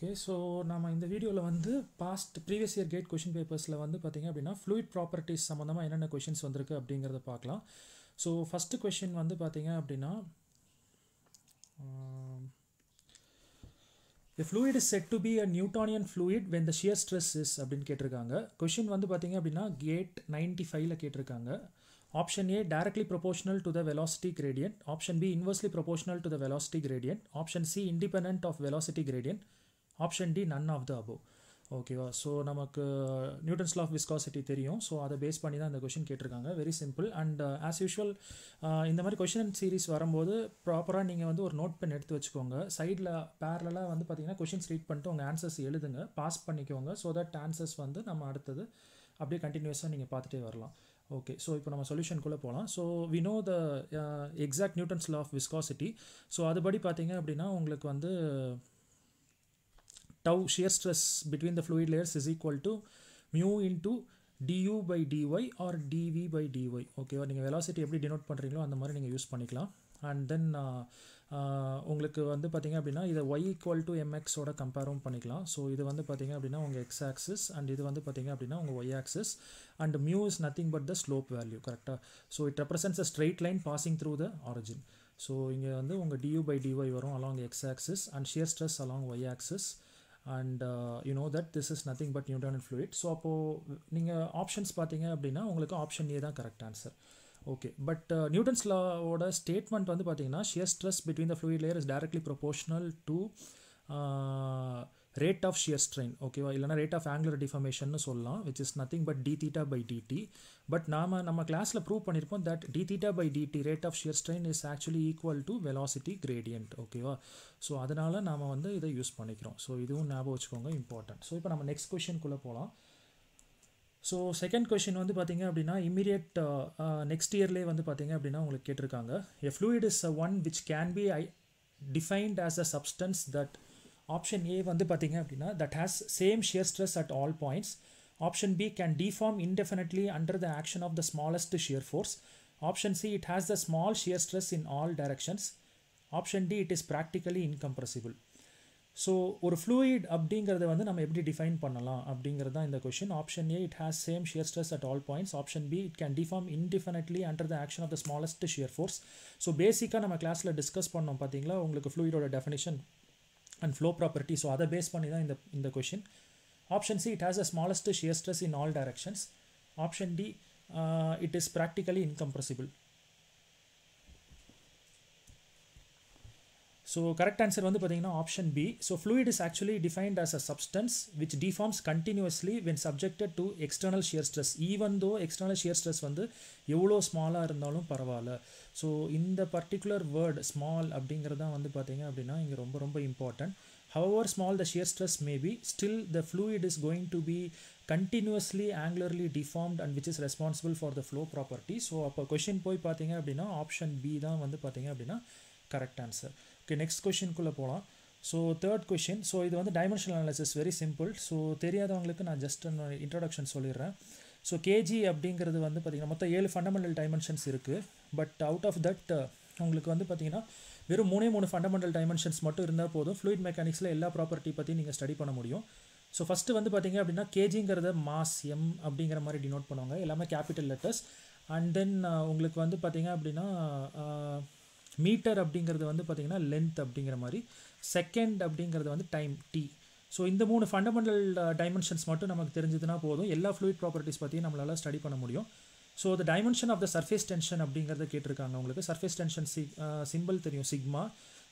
Okay, so நாம இந்த வீடியோல வந்து previous year gate question papersல வந்து பாத்தீங்க அப்படினா fluid properties சம்பந்தமா என்னென்ன questions வந்திருக்கு அப்படிங்கறத பார்க்கலாம். So first question வந்து பாத்தீங்க அப்படினா a fluid is said to be a Newtonian fluid when the shear stress is அப்படினு கேட்டிருக்காங்க. question வந்து பாத்தீங்க அப்படினா gate 95ல கேட்டிருக்காங்க. Option A directly proportional to the velocity gradient, option B inversely proportional to the velocity gradient, option C independent of velocity gradient, option D none of the above. ஓகேவா so நமக்கு Newton's law of viscosity தெரியும் so அதை base பண்ணி தான் இந்த question கேட்டிருக்காங்க. Very simple and as usual இந்த மாதிரி கொஷின் சீரிஸ் வரும்போது ப்ராப்பராக நீங்கள் வந்து ஒரு நோட் பென் எடுத்து வச்சுக்கோங்க. சைடில் பேரலாக வந்து பார்த்தீங்கன்னா கொஷின்ஸ் ரீட் பண்ணிட்டு உங்கள் ஆன்சர்ஸ் எழுதுங்க, பாஸ் பண்ணிக்கோங்க. ஸோ தட் ஆன்சர்ஸ் வந்து நம்ம அடுத்தது அப்படியே கண்டினியூஸாக நீங்கள் பார்த்துட்டே வரலாம். ஓகே ஸோ இப்போ நம்ம சொல்யூஷனுக்குள்ளே போகலாம். So we know the exact Newton's law of viscosity. So அதுபடி பார்த்தீங்க அப்படின்னா உங்களுக்கு வந்து tau shear stress between the fluid layers is equal to mu into du by dy or dv by dy. ஓகேவா நீங்கள் வெலாசிட்டி எப்படி டினோட் பண்ணுறீங்களோ அந்த மாதிரி நீங்கள் யூஸ் பண்ணிக்கலாம். அண்ட் தென் உங்களுக்கு வந்து பார்த்தீங்க அப்படின்னா இதை y equal to mx ஓட கம்பேரும் பண்ணிக்கலாம். ஸோ இது வந்து பார்த்தீங்க அப்படின்னா உங்கள் x axis அண்ட் இது வந்து பார்த்தீங்க அப்படின்னா உங்கள் y axis and mu is nothing but the slope value. கரெக்டாக so it represents a straight line passing through the origin. So இங்கே வந்து உங்கள் du by dy வரும் along x axis and shear stress along y axis. And you know that this is nothing but Newtonian fluid. So அப்போ நீங்கள் options பார்த்தீங்க அப்படின்னா உங்களுக்கு option A தான் correct answer. Okay but Newton's லாவோட statement வந்து பார்த்தீங்கன்னா shear stress between the fluid layer is directly proportional to rate of shear strain. ஓகேவா இல்லைனா rate of angular deformation சொல்லலாம், which is nothing but d theta by dt. But நம்ம கிளாஸில் prove பண்ணியிருப்போம் that d theta by dt rate of shear strain is actually equal to velocity gradient. ஓகேவா so அதனால் நாம் வந்து இதை யூஸ் பண்ணிக்கிறோம். ஸோ இதுவும் ஞாபகம் வச்சுக்கோங்க, இம்பார்ட்டன்ட். ஸோ இப்போ நம்ம நெக்ஸ்ட் கொஷின்குள்ளே போகலாம். ஸோ செகண்ட் கொஷின் வந்து பார்த்தீங்க அப்படின்னா இமீடியட் நெக்ஸ்ட் இயர்லேயே வந்து பார்த்தீங்க அப்படின்னா உங்களுக்கு கேட்டிருக்காங்க a fluid is one which can be defined as a substance that option A வந்து பார்த்தீங்க அப்படின்னா that has same shear stress at all points, option B can deform indefinitely under the action of the smallest shear force, option C it has the small shear stress in all directions, option D it is practically incompressible. So ஒரு fluid அப்படிங்கிறத வந்து நம்ம எப்படி define பண்ணலாம் அப்படிங்கிறது தான் இந்த question. Option A it has same shear stress at all points, option B it can deform indefinitely under the action of the smallest shear force. So பேசிக்காக நம்ம கிளாஸில் டிஸ்கஸ் பண்ணோம் பார்த்தீங்களா உங்களுக்கு ஃப்ளூயிடோட definition and flow property. So அதை base பண்ணி தான் இந்த question. Option C it has the smallest shear stress in all directions, option D it is practically incompressible. So correct answer வந்து பார்த்தீங்கன்னா option B. So fluid is actually defined as a substance which deforms continuously when subjected to external shear stress, even though external shear stress வந்து எவ்வளோ ஸ்மாலாக இருந்தாலும் பரவாயில்ல. So இந்த particular word small அப்படிங்கிறது தான் வந்து பார்த்தீங்க அப்படின்னா இங்கே ரொம்ப ரொம்ப important. however small the shear stress may be, still the fluid is going to be continuously angularly deformed and which is responsible for the flow property. So அப்போ கொஷின் போய் பார்த்தீங்க அப்படின்னா ஆப்ஷன் பி தான் வந்து பார்த்தீங்க அப்படின்னா கரெக்ட் ஆன்சர். ஓகே நெக்ஸ்ட் கொஷின்குள்ளே போகலாம். So third question. ஸோ இது வந்து dimensional analysis, very simple. So தெரியாதவங்களுக்கு நான் ஜஸ்ட் இன்ட்ரடக்ஷன் சொல்லிடுறேன். ஸோ கேஜி அப்படிங்கிறது வந்து பார்த்திங்கன்னா மொத்தம் 7 ஃபண்டமெண்டல் டைமென்ஷன்ஸ் இருக்குது. பட் அவுட் ஆஃப் தட் உங்களுக்கு வந்து பார்த்திங்கன்னா வெறும் 3 ஃபண்டமெண்டல் டைமென்ஷன்ஸ் மட்டும் இருந்தால் போதும் ஃப்ளூயிட் மெக்கானிக்ஸில் எல்லா ப்ராப்பர்ட்டி பற்றி நீங்கள் ஸ்டடி பண்ண முடியும். ஸோ ஃபஸ்ட்டு வந்து பார்த்திங்க அப்படின்னா கேஜிங்கிறத மாஸ் எம் அப்படிங்கிற மாதிரி டினோட் பண்ணுவாங்க, எல்லாமே கேபிட்டல் லெட்டர்ஸ். அண்ட் தென் உங்களுக்கு வந்து பார்த்திங்க அப்படின்னா மீட்டர் அப்படிங்கிறது வந்து பார்த்திங்கன்னா லென்த் அப்படிங்கிற மாதிரி, செகண்ட் அப்படிங்கிறது வந்து டைம் டி. ஸோ இந்த 3 ஃபண்டமெண்டல் டைமென்ஷன்ஸ் மட்டும் நமக்கு தெரிஞ்சதுன்னா போதும் எல்லா ஃப்ளூயிட் ப்ராப்பர்ட்டிஸ் பற்றி நம்மளால் ஸ்டடி பண்ண முடியும். So the dimension of the surface tension அப்படிங்கிறத கேட்டிருக்காங்க உங்களுக்கு. சர்ஃபேஸ் டென்ஷன் சிம்பிள் தெரியும், sigma,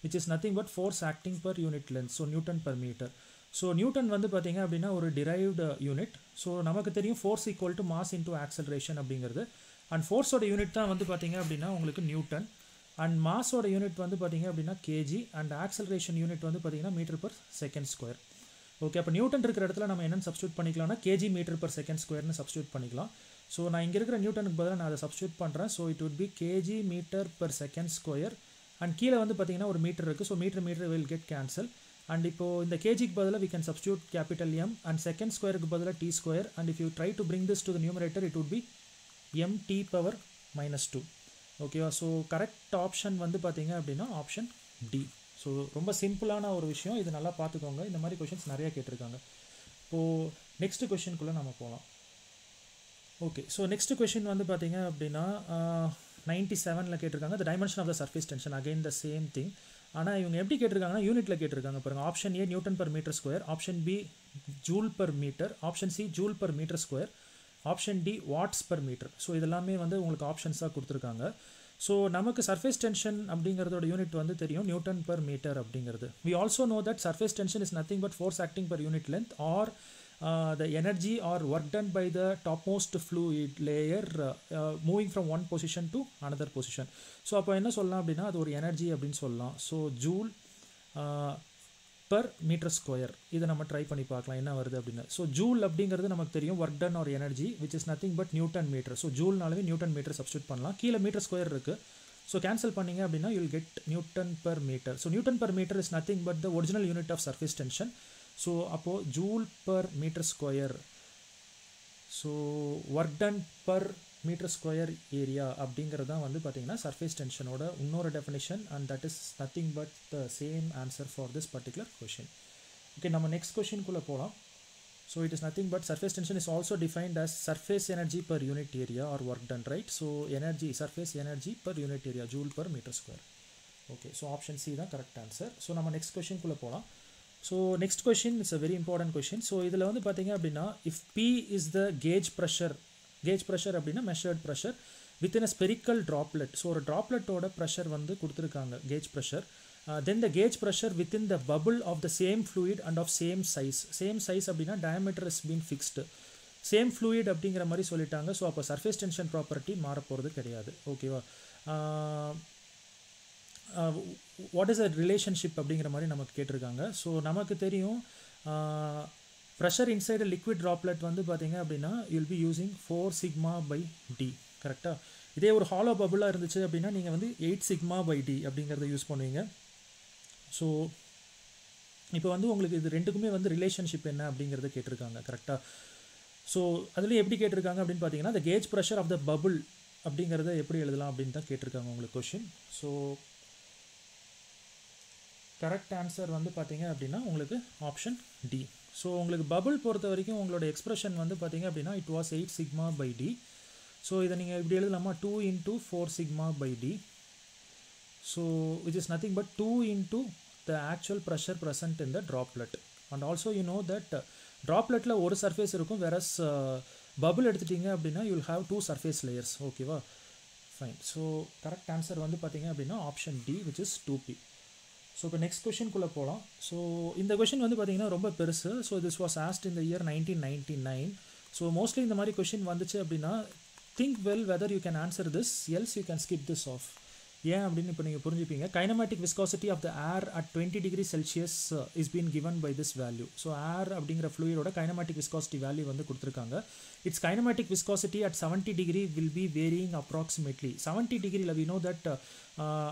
which is nothing but force acting per unit length. So newton per metre. So newton வந்து பார்த்திங்க அப்படின்னா ஒரு டிரைவ்டு யூனிட். ஸோ நமக்கு தெரியும் force equal to mass into acceleration அப்படிங்கிறது. அண்ட் ஃபோர்ஸோட யூனிட் தான் வந்து பார்த்திங்க அப்படின்னா உங்களுக்கு நியூட்டன். அண்ட் மாஸோட யூனிட் வந்து பார்த்திங்க அப்படின்னா கேஜி. அண்ட் ஆக்சலரேஷன் யூனிட் வந்து பார்த்திங்கன்னா metre per second square. Okay அப்போ நியூட்டன் இருக்கிற இடத்துல நம்ம என்னென்னு சப்ஸ்டியூட் பண்ணிக்கலாம்னா கேஜி மீட்டர் பர் செகண்ட் ஸ்கொயர்னு சப்ஸ்டியூட் பண்ணிக்கலாம். ஸோ நான் இங்கே இருக்கிற நியூட்டனுக்கு பதிலாக நான் அதை சப்ஸ்டியூட் பண்ணுறேன். So it would be KG metre per second square. And கீழே வந்து பார்த்திங்கன்னா ஒரு மீட்டர் இருக்குது. So metre will get cancel. And இப்போது இந்த கேஜிக்கு பதிலாக we can substitute capital M and second ஸ்கொயருக்கு பதிலாக T square. And if you try to bring this to the numerator it would be mt power -2. ஓகேவா so correct option வந்து பார்த்தீங்க அப்படின்னா ஆப்ஷன் டி. ஸோ ரொம்ப சிம்பிளான ஒரு விஷயம், இது நல்லா பார்த்துக்கோங்க. இந்த மாதிரி கொஷின்ஸ் நிறையா கேட்டிருக்காங்க. இப்போது நெக்ஸ்ட் கொஷினுக்குள்ளே நம்ம போகலாம். ஓகே, ஸோ நெக்ஸ்ட் கொஷின் வந்து பார்த்தீங்க அப்படின்னா 97ல் கேட்டிருக்காங்க. The dimension of the surface tension, again the same thing. ஆனால் இவங்க எப்படி கேட்டிருக்காங்கன்னா யூனிட்டில் கேட்டிருக்காங்க பாருங்கள். Option A newton per metre square, option B joule per metre, option C joule per metre square, option D watts per metre. So இதெல்லாமே வந்து உங்களுக்கு ஆப்ஷன்ஸாக கொடுத்துருக்காங்க. ஸோ நமக்கு சர்ஃபேஸ் டென்ஷன் அப்படிங்கிறதோட யூனிட் வந்து தெரியும், நியூட்டன் பர் மீட்டர் அப்படிங்கிறது. We also know that surface tension is nothing but force acting per unit length or the energy or work done by the topmost fluid layer moving from one position to another position. So அப்போ என்ன சொல்லலாம் அப்படின்னா அது ஒரு energy அப்படின்னு சொல்லலாம். So joule per metre square, இதை நம்ம ட்ரை பண்ணி பார்க்கலாம் என்ன வருது அப்படின்னு. ஸோ ஜூல் அப்படிங்கிறது நமக்கு தெரியும், ஒர்க் டன் ஒரு energy which is nothing but newton metre. So ஜூல்னாலே நியூட்டன் மீட்டர் சப்ஸ்டியூட் பண்ணலாம். கீழே மீட்டர் ஸ்கொயர் இருக்குது. ஸோ கேன்சல் பண்ணிங்க அப்படின்னா you will get newton per metre. So newton per metre is nothing but the original unit of surface tension. So அப்போது joule per metre square, so work done per metre square area அப்படிங்கிறது தான் வந்து பார்த்திங்கன்னா surface டென்ஷனோட இன்னொரு definition. And that is nothing but the same answer for this particular question. Okay, நம்ம next கொஷின்குள்ளே போகலாம். So it is nothing but surface tension is also defined as surface energy per unit area or work done, right? So energy, surface energy per unit area, joule per metre square. Okay, so option C தான் correct answer. So நம்ம next கொஷின்குள்ளே போகலாம். So next question it's a very important question. So இதில் வந்து பார்த்தீங்க அப்படின்னா if P is the gauge pressure அப்படின்னா measured pressure within a spherical droplet. So ஒரு ட்ராப்லெட்டோட ப்ரெஷர் வந்து கொடுத்துருக்காங்க gauge pressure. Then the gauge pressure within the bubble of the same fluid and of same size. Same size அப்படின்னா diameter is been fixed. Same fluid அப்படிங்கிற மாதிரி சொல்லிட்டாங்க. So அப்போ surface tension property மாறப்போகிறது கிடையாது. ஓகேவா? வாட் இஸ் அ ரிலேஷன்ஷிப் அப்படிங்கிற மாதிரி நமக்கு கேட்டிருக்காங்க. ஸோ நமக்கு தெரியும் ப்ரெஷர் இன்சைட் லிக்விட் ட்ராப்லெட் வந்து பார்த்தீங்க அப்படின்னா you'll be using 4 sigma by D, கரெக்டாக? இதே ஒரு ஹாலோ பபுளாக இருந்துச்சு அப்படின்னா நீங்கள் வந்து 8 சிக்மா பை டி அப்படிங்கிறத யூஸ் பண்ணுவீங்க. ஸோ இப்போ வந்து உங்களுக்கு இது ரெண்டுக்குமே வந்து ரிலேஷன்ஷிப் என்ன அப்படிங்கிறத கேட்டிருக்காங்க, கரெக்டாக? ஸோ அதுலேயும் எப்படி கேட்டிருக்காங்க அப்படின்னு பார்த்தீங்கன்னா the gauge pressure of the bubble அப்படிங்கிறத எப்படி எழுதலாம் அப்படின்னு தான் கேட்டிருக்காங்க உங்களுக்கு கொஷின். ஸோ கரெக்ட் ஆன்சர் வந்து பார்த்தீங்க அப்படின்னா உங்களுக்கு ஆப்ஷன் டி. ஸோ உங்களுக்கு பபுள் பொறுத்த வரைக்கும் உங்களோட எக்ஸ்பிரஷன் வந்து பார்த்தீங்க அப்படின்னா it was 8 sigma by D. So இதை நீங்கள் இப்படி எழுதலாமா, 2 into 4 sigma by D. So which is nothing but 2 into the actual pressure present in the droplet. And also you know that dropletல ஒரு சர்ஃபேஸ் இருக்கும், வேறஸ் பபுள் எடுத்துட்டீங்க அப்படின்னா you will have 2 surface layers. ஓகேவா? ஃபைன். ஸோ கரெக்ட் ஆன்சர் வந்து பார்த்தீங்க அப்படின்னா option D which is 2p. So இப்போ நெக்ஸ்ட் கொஷின்குள்ளே போகலாம். ஸோ இந்த கொஷின் வந்து பார்த்தீங்கன்னா ரொம்ப பெருசு. So this was asked in the year 1999. So mostly இந்த மாதிரி கொஷின் வந்துச்சு அப்படின்னா think well whether you can answer this, else you can skip this off. ஏன் அப்படின்னு இப்போ நீங்கள் புரிஞ்சுப்பீங்க. Kinematic viscosity of the air at 20 degrees Celsius is been given by this value. So air அப்படிங்கிற ஃப்ளூயிடோட கைனமேட்டிக் விஸ்காசிட்டி வேல்யூ வந்து கொடுத்துருக்காங்க. It's kinematic viscosity at 70 degree will be varying approximately. 70 degree we know that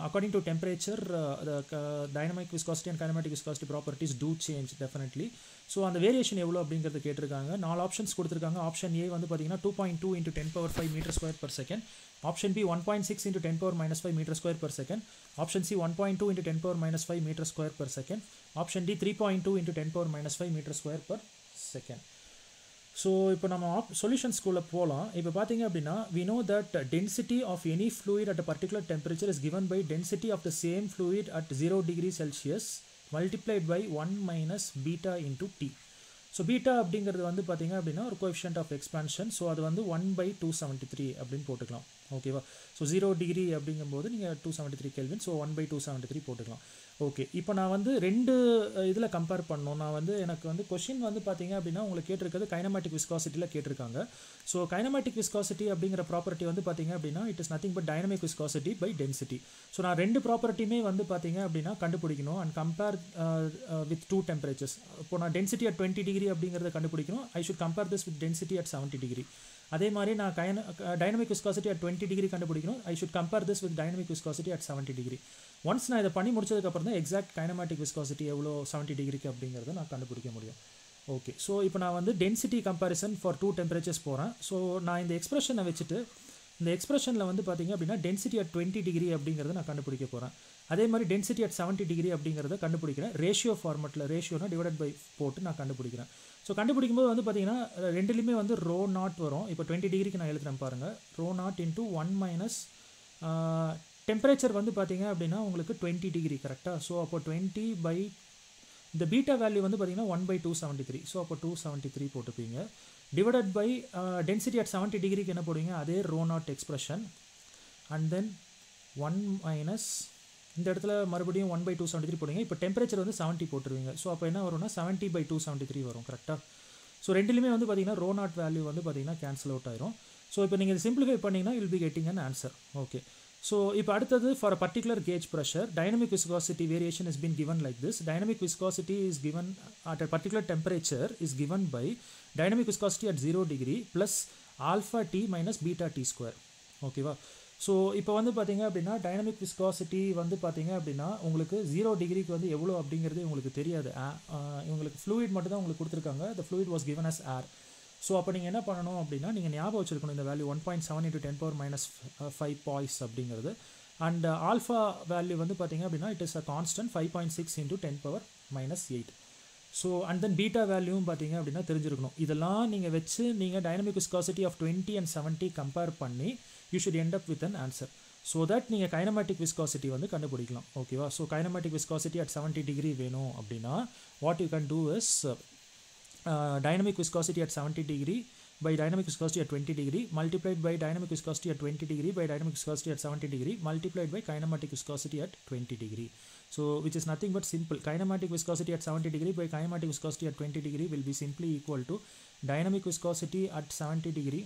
according to temperature the dynamic viscosity and kinematic viscosity properties do change definitely. So அந்த variation எவ்வளோ அப்படிங்கிறது கேட்டிருக்காங்க. 4 options கொடுத்துருக்காங்க. Option A வந்து பார்த்தீங்கன்னா 2.2 into 10 power 5 meter square per second. Option B 1.6 into 10 power minus 5 meter square per second. Option C 1.2 into 10 power minus 5 meter square per second. Option D 3.2 into 10 power minus 5 meter square per second. So இப்போ நம்ம சொல்யூஷன்ஸ்குள்ளே போகலாம். இப்போ பார்த்தீங்க அப்படின்னா we know that density of any fluid at a particular temperature is given by density of the same fluid at 0 degrees Celsius multiplied by 1 minus beta into t. So beta அப்படிங்கிறது வந்து பார்த்தீங்க அப்படின்னா ஒரு கோஎஃபிஷியன்ட் ஆஃப் எக்ஸ்பான்ஷன். ஸோ அது வந்து 1/273 அப்படின்னு போட்டுக்கலாம். ஓகேவா? ஸோ 0 டிகிரி அப்படிங்கும்போது நீங்கள் 273 கெல்வின். ஸோ 1/273 போட்டுக்கலாம். ஓகே, இப்போ நான் வந்து ரெண்டு இதில் கம்பேர் பண்ணோம். நான் வந்து எனக்கு வந்து கொஷின் வந்து பார்த்தீங்க அப்படின்னா உங்களுக்கு கேட்டிருக்கிறது கைனமேட்டிக் விஸ்காசிட்டியில் கேட்டிருக்காங்க. ஸோ கைனமேட்டிக் விஸ்காசிட்டி அப்படிங்கிற ப்ராப்பர்ட்டி வந்து பார்த்தீங்க அப்படின்னா it is nothing but dynamic viscosity by density. So நான் ரெண்டு ப்ராப்பர்ட்டியுமே வந்து பார்த்தீங்க அப்படின்னா கண்டுபிடிக்கணும் அண்ட் கம்பேர் வித் 2 டெம்பரேச்சர்ஸ். இப்போ நான் டென்சிட்டி அட் 20 டிகிரி அப்படிங்கிறத கண்டுபிடிக்கணும். I should compare this with density at 70 degree. அதே மாதிரி நான் டைனமிக் விஸ்காசிட்டி அட் 20 டிகிரி கண்டுபிடிக்கணும். I should compare this with dynamic viscosity at 70 degree. Once நான் இதை பண்ணி முடிச்சதுக்கப்புறம் தான் எக்ஸாக்ட் கைனமேட்டிக் விஸ்காசிட்டி எவ்வளோ 70 டிகிரிக்கு அப்படிங்கிறத நான் கண்டுபிடிக்க முடியும். ஓகே, ஸோ இப்போ நான் வந்து டென்சிட்டி கம்பேரிசன் ஃபார் 2 டெம்பரேச்சர்ஸ் போகிறேன். ஸோ நான் இந்த எக்ஸ்பிரஷனை வச்சுட்டு இந்த எக்ஸ்பிரஷனில் வந்து பார்த்தீங்க அப்படின்னா டென்சிட்டி அட் 20 டிகிரி அப்படிங்கிறத நான் கண்டுபிடிக்க போகிறேன். அதே மாதிரி டென்சிட்டி அட் 70 டிகிரி அப்படிங்கிறத கண்டுபிடிக்கிறேன். ரேஷியோ ஃபார்மெட்டில், ரேஷியோனா டிவைடட் பை போட்டு நான் கண்டுபிடிக்கிறேன். ஸோ கண்டுபிடிக்கும் போது வந்து பார்த்தீங்கன்னா ரெண்டுலேயுமே வந்து ரோ நாட் வரும். இப்போ 20 டிகிரிக்கு நான் எழுதுறேன் பாருங்கள். Rho naught into 1 minus temperature வந்து பார்த்தீங்க அப்படின்னா உங்களுக்கு 20 டிகிரி கரெக்டாக. ஸோ அப்போ 20 பை இந்த பீட்டா வேல்யூ வந்து பார்த்தீங்கன்னா 1/273. ஸோ அப்போ 273 போட்டுப்பீங்க. டிவைடட் பை டென்சிட்டி அட் 70 டிகிரிக்கு என்ன போடுவீங்க, அதே rho naught expression. And then 1 minus இந்த இடத்துல மறுபடியும் 1/273 போடுவீங்க. இப்போ டெம்பரேச்சர் வந்து 70 போட்டுருவீங்க. ஸோ அப்போ என்ன வரும்னா 70/273 வரும் கரெக்டாக. ஸோ ரெண்டுலேயுமே வந்து பார்த்தீங்கன்னா ரோ நாட் வேல்யூ வந்து பார்த்தீங்கன்னா கேன்சல் அவுட் ஆயிரும். ஸோ இப்போ நீங்கள் சிம்பிளிஃபை பண்ணிங்கன்னா will be getting an answer. Okay. So இப்போ அடுத்தது for a particular gauge pressure dynamic viscosity variation is been given like this. Dynamic viscosity is given at a particular temperature is given by dynamic viscosity at 0 degree plus alpha t minus beta t square. ஓகேவா. So இப்போ வந்து பார்த்தீங்க அப்படின்னா dynamic viscosity வந்து பார்த்தீங்க அப்படின்னா உங்களுக்கு 0 டிகிரிக்கு வந்து எவ்வளோ அப்படிங்கிறது உங்களுக்கு தெரியாது. உங்களுக்கு ஃப்ளூயிட் மட்டும் தான் உங்களுக்கு கொடுத்துருக்காங்க. the fluid was given as air. So அப்போ நீங்கள் என்ன பண்ணணும் அப்படின்னா நீங்கள் ஞாபகம் வச்சுருக்கணும் இந்த வேல்யூ 1.7 × 10⁻⁵ பாய்ஸ் அப்படிங்கிறது. அண்ட் ஆல்ஃபா வேல்யூ வந்து பார்த்தீங்க அப்படின்னா it is a constant 5.6 × 10⁻⁸. So and then beta வேல்யூவும் பார்த்தீங்க அப்படின்னா தெரிஞ்சிருக்கணும். இதெல்லாம் நீங்கள் வச்சு நீங்கள் dynamic viscosity of 20 and 70 compare பண்ணி you should end up with an answer. So that நீங்கள் கைனமேட்டிக் விஸ்காசிட்டி வந்து கண்டுபிடிக்கலாம். ஓகேவா. So kinematic viscosity at 70 degree வேணும் அப்படின்னா what you can do is dynamic viscosity at 70 degree by dynamic viscosity at 20 degree multiplied by dynamic viscosity at 20 degree by dynamic viscosity at 70 degree multiplied by kinematic viscosity at 20 degree. So which is nothing but simple. Kinematic viscosity at 70 degree by kinematic viscosity at 20 degree will be simply equal to dynamic viscosity at 70 degree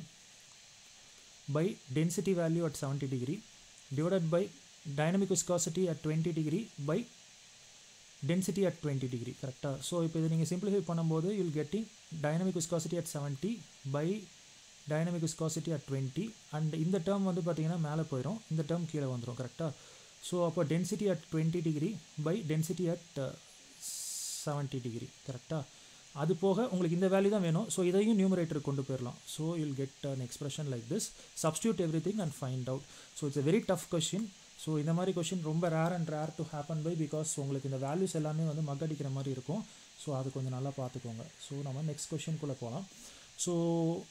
by density value at 70 degree divided by dynamic viscosity at 20 degree by density at 20 degree கரெக்டாக. So இப்போ இதை நீங்கள் simplify பண்ணும்போது you'll getting dynamic viscosity at 70 by dynamic viscosity at 20 and இந்த term வந்து பார்த்தீங்கன்னா மேலே போயிடும், இந்த டேர்ம் கீழே வந்துடும் கரெக்டாக. ஸோ அப்போ density at 20 degree by density at 70 degree கரெக்டாக. அது போக உங்களுக்கு இந்த வேல்யூ தான் வேணும். ஸோ இதையும் நியூமரேட்டருக்கு கொண்டு போயிடலாம். So you'll get an expression like this. Substitute everything and find out. So it's a very tough question. So இந்த மாதிரி கொஷின் ரொம்ப rare to happen by because உங்களுக்கு இந்த வேல்யூஸ் எல்லாமே வந்து மக்கடிக்கிற மாதிரி இருக்கும். ஸோ அது கொஞ்சம் நல்லா பார்த்துக்கோங்க. ஸோ நம்ம நெக்ஸ்ட் கொஷின்குள்ளே போகலாம். So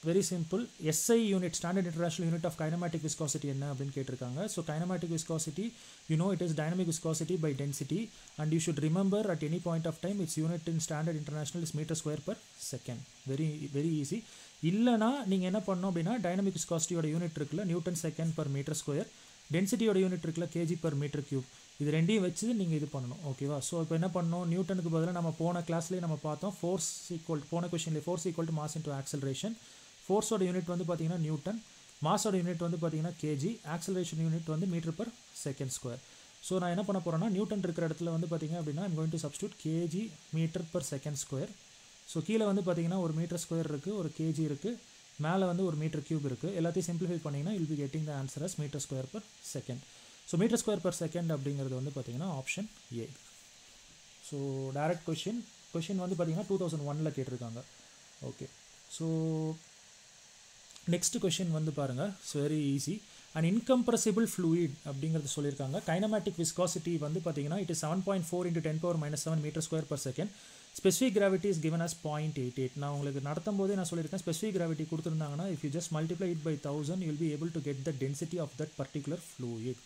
very simple. SI unit standard international unit of kinematic viscosity என்ன அப்படின்னு கேட்டிருக்காங்க. So kinematic viscosity it is dynamic viscosity by density and you should remember at any point of time its unit in standard international is meter square per second. very easy. இல்லைனா நீங்கள் என்ன பண்ணணும் அப்படின்னா dynamic விஸ்காசிட்டியோட unit இருக்குல்ல newton second per metre square, டென்சிட்டியோட unit இருக்குல்ல KG per metre cube, இது ரெண்டையும் வச்சு நீங்கள் இது பண்ணணும். ஓகேவா. ஸோ இப்போ என்ன பண்ணணும், நியூட்டனுக்கு பதிலாக நம்ம போன கிளாஸ்லேயே நம்ம பார்த்தோம் ஃபோர்ஸ் ஈக்குவல் போன கொஷின்லேயே force equal to mass into acceleration. ஃபோர்ஸோட யூனிட் வந்து பார்த்தீங்கன்னா நியூட்டன், மாஸோட யூனிட் வந்து பார்த்தீங்கன்னா கேஜி, ஆக்சலரேஷன் யூனிட் வந்து metre per second square. So நான் என்ன பண்ண போகிறேன்னா நியூட்டன் இருக்கிற இடத்துல வந்து பார்த்தீங்க அப்படின்னா I'm going to substitute KG metre per second square. So கீழே வந்து பார்த்தீங்கன்னா ஒரு மீட்டர் ஸ்கொயர் இருக்குது, ஒரு கேஜி இருக்குது, மேலே வந்து ஒரு மீட்டர் கியூப் இருக்குது. எல்லாத்தையும் சிம்பிளிஃபை பண்ணிங்கன்னா will be getting the answer as metre square per second. So metre square per second அப்படிங்கிறது வந்து பார்த்தீங்கன்னா option A. So direct question வந்து பார்த்தீங்கன்னா 2001 கேட்டிருக்காங்க. ஓகே. ஸோ நெக்ஸ்ட் கொஷின் வந்து பாருங்கள். So very easy. And incompressible fluid அப்படிங்கிறது சொல்லியிருக்காங்க. கைனமேட்டிக் விஸ்காசிட்டி வந்து பார்த்தீங்கன்னா it is 7.4 × 10⁻⁻⁷ metre square per second. Specific gravity is given as 0.88. நான் உங்களுக்கு நடத்தும் போதே நான் சொல்லியிருக்கேன் ஸ்பெசிஃபிக் கிராவிட்டி கொடுத்துருந்தாங்கன்னா if you just multiply it by 1000 you will be able to get the density of that particular fluid.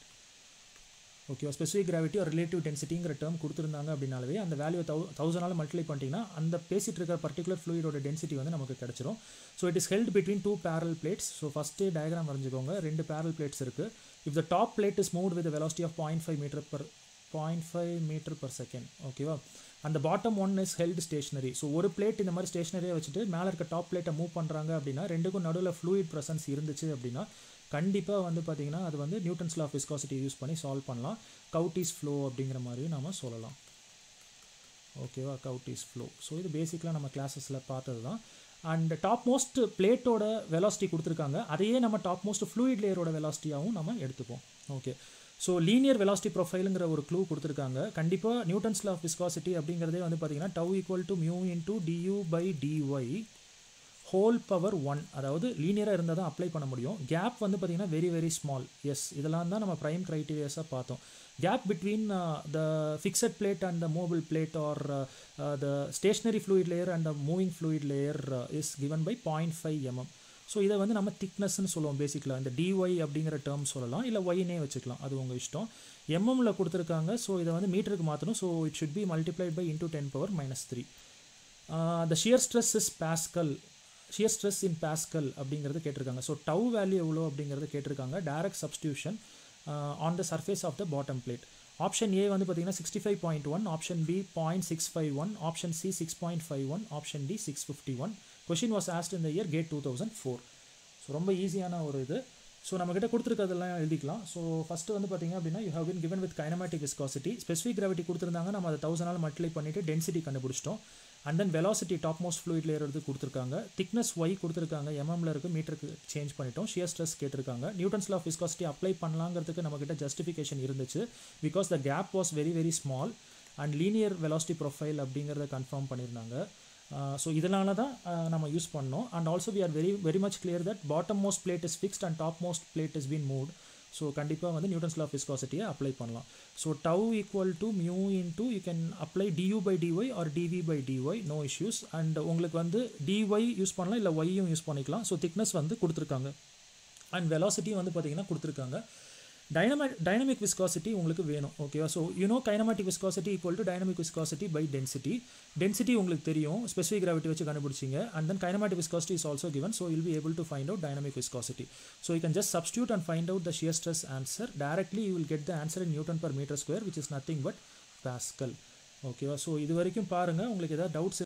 ஓகேவா. Specific gravity ஒரு relative டென்சிட்டிங்கிற term கொடுத்துருந்தாங்க அப்படின்னாலே அந்த வேல்யூ 1000 மல்டிப்ளை பண்ணிட்டீங்கன்னா அந்த பேசிட்டு இருக்கிற பர்டிகுலர் ஃப்ளூயிடோட டென்சிட்டி வந்து நமக்கு கிடச்சிரும். So it is held between 2 parallel plates. So first diagram வரைஞ்சிக்கோங்க. 2 parallel plates இருக்குது. If the top plate is moved with velocity of 0.5 metre per second. ஓகேவா. அந்த bottom one is held stationary. So ஒரு plate இந்த மாதிரி ஸ்டேஷனரியாக வச்சுட்டு மேலே இருக்க டாப் பிளேட்டை மூவ் பண்ணுறாங்க அப்படின்னா ரெண்டுக்கும் நடுவில் ஃப்ளூயிட் ப்ரெசன்ஸ் இருந்துச்சு அப்படின்னா கண்டிப்பாக வந்து பார்த்திங்கன்னா அது வந்து Newton's law of viscosity use பண்ணி சால்வ் பண்ணலாம். கவுட்டிஸ் ஃப்ளோ அப்படிங்கிற மாதிரியும் நம்ம சொல்லலாம். ஓகேவா. கவுட்டிஸ் ஃப்ளோ. ஸோ இது பேசிக்கலாக நம்ம கிளாஸஸில் பார்த்தது தான். அண்ட் டாப் மோஸ்ட் பிளேட்டோட வெலாசிட்டி கொடுத்துருக்காங்க, அதையே நம்ம டாப் மோஸ்ட் ஃப்ளூயிட் லேயரோட வெலாசிட்டியாகவும் நம்ம எடுத்துப்போம். ஓகே. ஸோ லீனியர் வெலாசிட்டி ப்ரொஃபைலுங்கிற ஒரு க்ளூ கொடுத்துருக்காங்க. கண்டிப்பாக நியூட்டன்ஸ் லா ஆஃப் விஸ்காசிட்டி அப்படிங்கிறதே வந்து பார்த்தீங்கன்னா tau equal to mu into du by dy whole power 1, அதாவது லீனியராக இருந்தால் தான் அப்ளை பண்ண முடியும். கேப் வந்து பார்த்திங்கன்னா வெரி வெரி ஸ்மால். எஸ், இதெல்லாம் தான் நம்ம ப்ரைம் க்ரைட்டீரியாஸாக பார்த்தோம். Gap between the fixed plate and the mobile plate, or the stationary fluid layer and the moving fluid layer is given by 0.5 mm. So இதை வந்து நம்ம திக்னஸ்ன்னு சொல்லுவோம் பேசிக்கலாக. இந்த டிஒய் அப்படிங்கிற டேர்ம் சொல்லலாம், இல்லை ஒய்னே வச்சுக்கலாம், அது உங்கள் இஷ்டம். எம்எம்மில் கொடுத்துருக்காங்க. ஸோ இதை வந்து மீட்டருக்கு மாற்றணும். So it should be multiplied by into 10⁻³ the shear stress is Pascal. shear stress in Pascal அப்படிங்கிறது கேட்டிருக்காங்க. ஸோ டவு வேல்யூ எவ்வளோ அப்படிங்கிறது கேட்டிருக்காங்க. Direct substitution on the surface of the bottom plate. Option A வந்து பார்த்தீங்கன்னா 65.1, option B 0.651, option C 6.51, option D 651. Question was asked in the year GATE 2004. So ரொம்ப ஈஸியான ஒரு இது. ஸோ நம்மக்கிட்ட கொடுத்துருக்கிறதெல்லாம் எழுதிக்கலாம். ஸோ ஃபஸ்ட்டு வந்து பார்த்தீங்க அப்படின்னா you have been given with kinematic viscosity. Specific gravity கொடுத்துருந்தாங்க, நம்ம அதை 1000 மல்டிப்ளை பண்ணிவிட்டு டென்சிட்டி கண்டுபிடிச்சிட்டோம். And then velocity top most fluid layer எடுத்து கொடுத்துருக்காங்க. திக்னஸ் ஒய் கொடுத்துருக்காங்க, எம்எம்ல இருக்குது, மீட்டருக்கு சேஞ்ச் பண்ணிட்டோம். ஷியர் ஸ்ட்ரெஸ் கேட்டிருக்காங்க. Newton's law of viscosity apply பண்ணலாங்கிறதுக்கு நம்மக்கிட்ட ஜஸ்டிஃபிகேஷன் இருந்துச்சு. Because the gap was very very small and linear velocity profile அப்படிங்கிறத கன்ஃபார்ம் பண்ணியிருந்தாங்க. ஸோ இதனால தான் நம்ம யூஸ் பண்ணோம். And also we are very much clear that bottom most plate is fixed and top most plate is been moved. So கண்டிப்பாக வந்து Newton's law of விஸ்காசிட்டியை apply பண்ணலாம். So tau equal to mu into you can apply du by dy or dv by dy, no issues. And உங்களுக்கு வந்து dy use பண்ணலாம், இல்லை ஒய்யும் use பண்ணிக்கலாம். ஸோ திக்னஸ் வந்து கொடுத்துருக்காங்க அண்ட் வெலாசிட்டியும் வந்து பார்த்தீங்கன்னா கொடுத்துருக்காங்க. டைனமிக் விஸ்காசிட்டி உங்களுக்கு வேணும், ஓகேவா? So you know kinematic viscosity equal to dynamic viscosity by density. Density உங்களுக்கு தெரியும், ஸ்பெசிஃபிக் கிராவிட்டி வச்சு கண்டுபிடிச்சிங்க. And then kinematic viscosity is also given, so you'll be able to find out dynamic viscosity. So you can just substitute and find out the shear stress answer. Directly you will get the answer in Newton per meter square, which is nothing but Pascal. ஓகேவா? So இது வரைக்கும் பாருங்கள். உங்களுக்கு ஏதாவது doubts